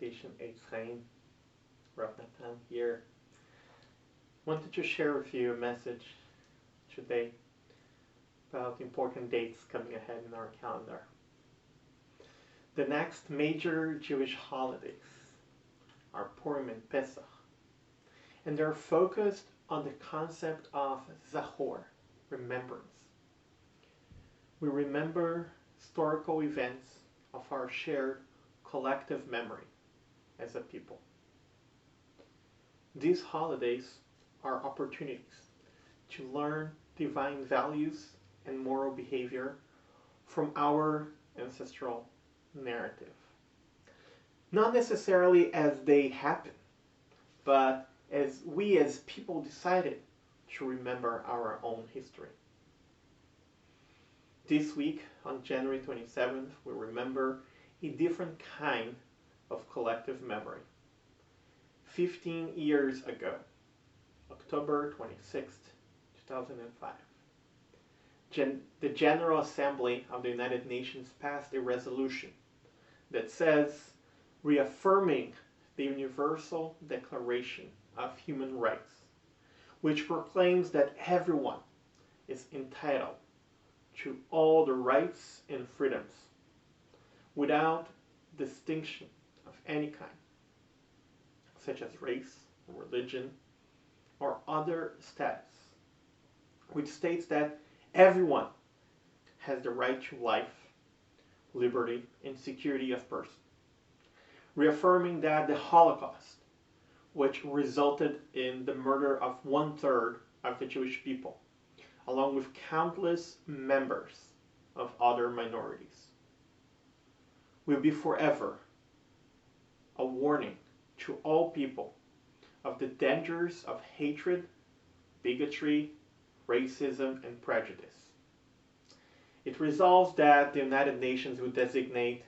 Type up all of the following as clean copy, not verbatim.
congregation Eitz Chaim, Rav Natan here. Wanted to share with you a message today about important dates coming ahead in our calendar. The next major Jewish holidays are Purim and Pesach, and they're focused on the concept of Zachor, remembrance. We remember historical events of our shared collective memory as a people. These holidays are opportunities to learn divine values and moral behavior from our ancestral narrative. Not necessarily as they happen, but as we as people decided to remember our own history. This week, on January 27th, we remember a different kind of collective memory. 15 years ago, October 26th, 2005, the General Assembly of the United Nations passed a resolution that says, reaffirming the Universal Declaration of Human Rights, which proclaims that everyone is entitled to all the rights and freedoms without distinction of any kind, such as race, religion, or other status, which states that everyone has the right to life, liberty, and security of person, reaffirming that the Holocaust, which resulted in the murder of 1/3 of the Jewish people, along with countless members of other minorities, will be forever a warning to all people of the dangers of hatred, bigotry, racism, and prejudice. It resolves that the United Nations will designate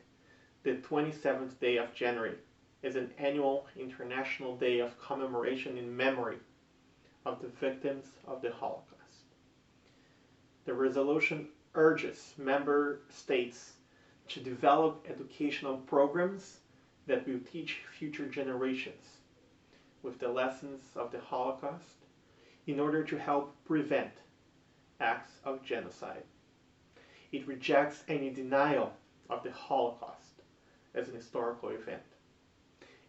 the 27th day of January as an annual international day of commemoration in memory of the victims of the Holocaust. The resolution urges member states to develop educational programs that will teach future generations with the lessons of the Holocaust in order to help prevent acts of genocide. It rejects any denial of the Holocaust as an historical event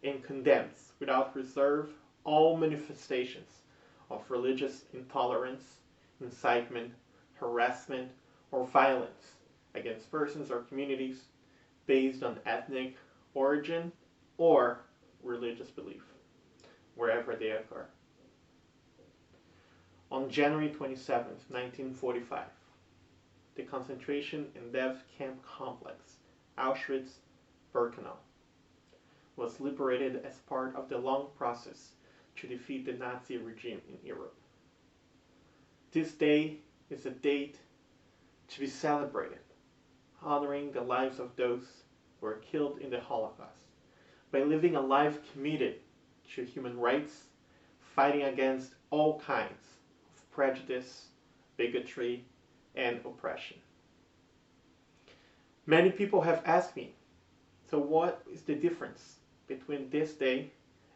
and condemns without reserve all manifestations of religious intolerance, incitement, harassment, or violence against persons or communities based on ethnic origin or religious belief, wherever they occur. On January 27, 1945, the concentration and death camp complex, Auschwitz-Birkenau, was liberated as part of the long process to defeat the Nazi regime in Europe. This day is a date to be celebrated, honoring the lives of those who were killed in the Holocaust by living a life committed to human rights, fighting against all kinds of prejudice, bigotry, and oppression. Many people have asked me, so what is the difference between this day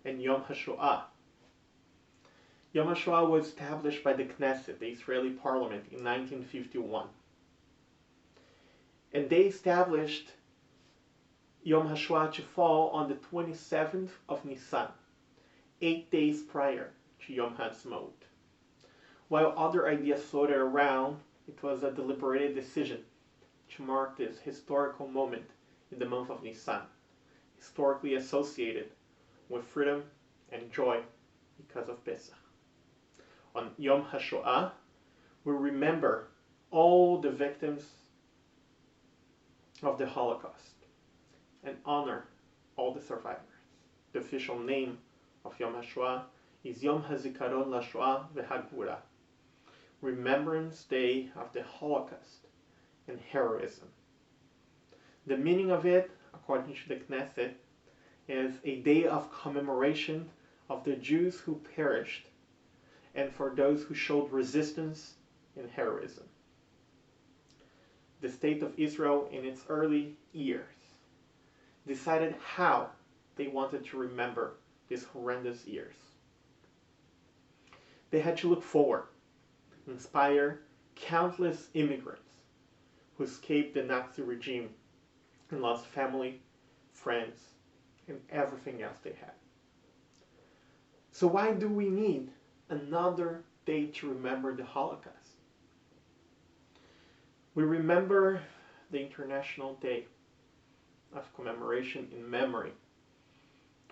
and Yom HaShoah? Yom HaShoah was established by the Knesset, the Israeli parliament, in 1951. And they established Yom HaShoah to fall on the 27th of Nisan, 8 days prior to Yom HaTzmaut. While other ideas floated around, it was a deliberated decision to mark this historical moment in the month of Nisan, historically associated with freedom and joy because of Pesach. On Yom HaShoah, we remember all the victims of the Holocaust and honor all the survivors. The official name of Yom HaShoah is Yom HaZikaron LaShoah VeHagvura, Remembrance Day of the Holocaust and Heroism. The meaning of it, according to the Knesset, is a day of commemoration of the Jews who perished and for those who showed resistance and heroism. The state of Israel in its early years decided how they wanted to remember these horrendous years. They had to look forward, inspire countless immigrants who escaped the Nazi regime and lost family, friends, and everything else they had. So why do we need another day to remember the Holocaust? We remember the International Day of Commemoration in memory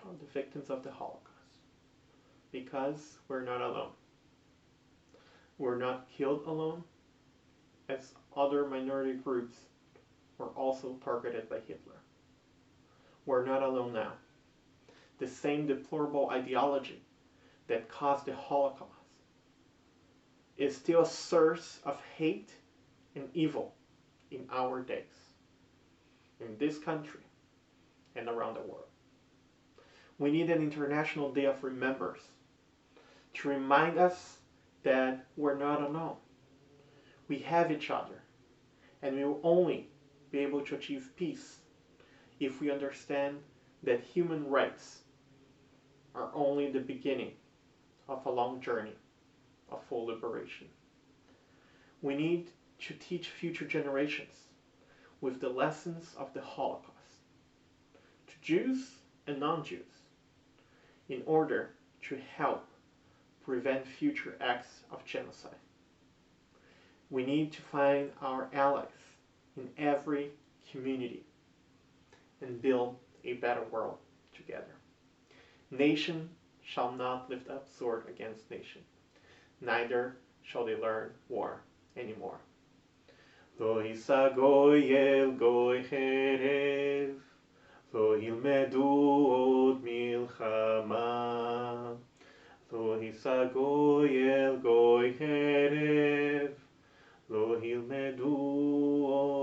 of the victims of the Holocaust because we're not alone. We're not killed alone, as other minority groups were also targeted by Hitler. We're not alone now. The same deplorable ideology that caused the Holocaust is still a source of hate and evil in our days, in this country and around the world. We need an International Day of Remembrance to remind us that we're not alone. We have each other, and we will only be able to achieve peace if we understand that human rights are only the beginning of a long journey of full liberation. We need to teach future generations with the lessons of the Holocaust to Jews and non-Jews in order to help prevent future acts of genocide. We need to find our allies in every community and build a better world together. Nation shall not lift up sword against nation, neither shall they learn war anymore. Lo יישא גוי אל גוי חרב, לא ילמדו עוד מלחמה. לא יישא גוי אל גוי חרב, לא ילמדו עוד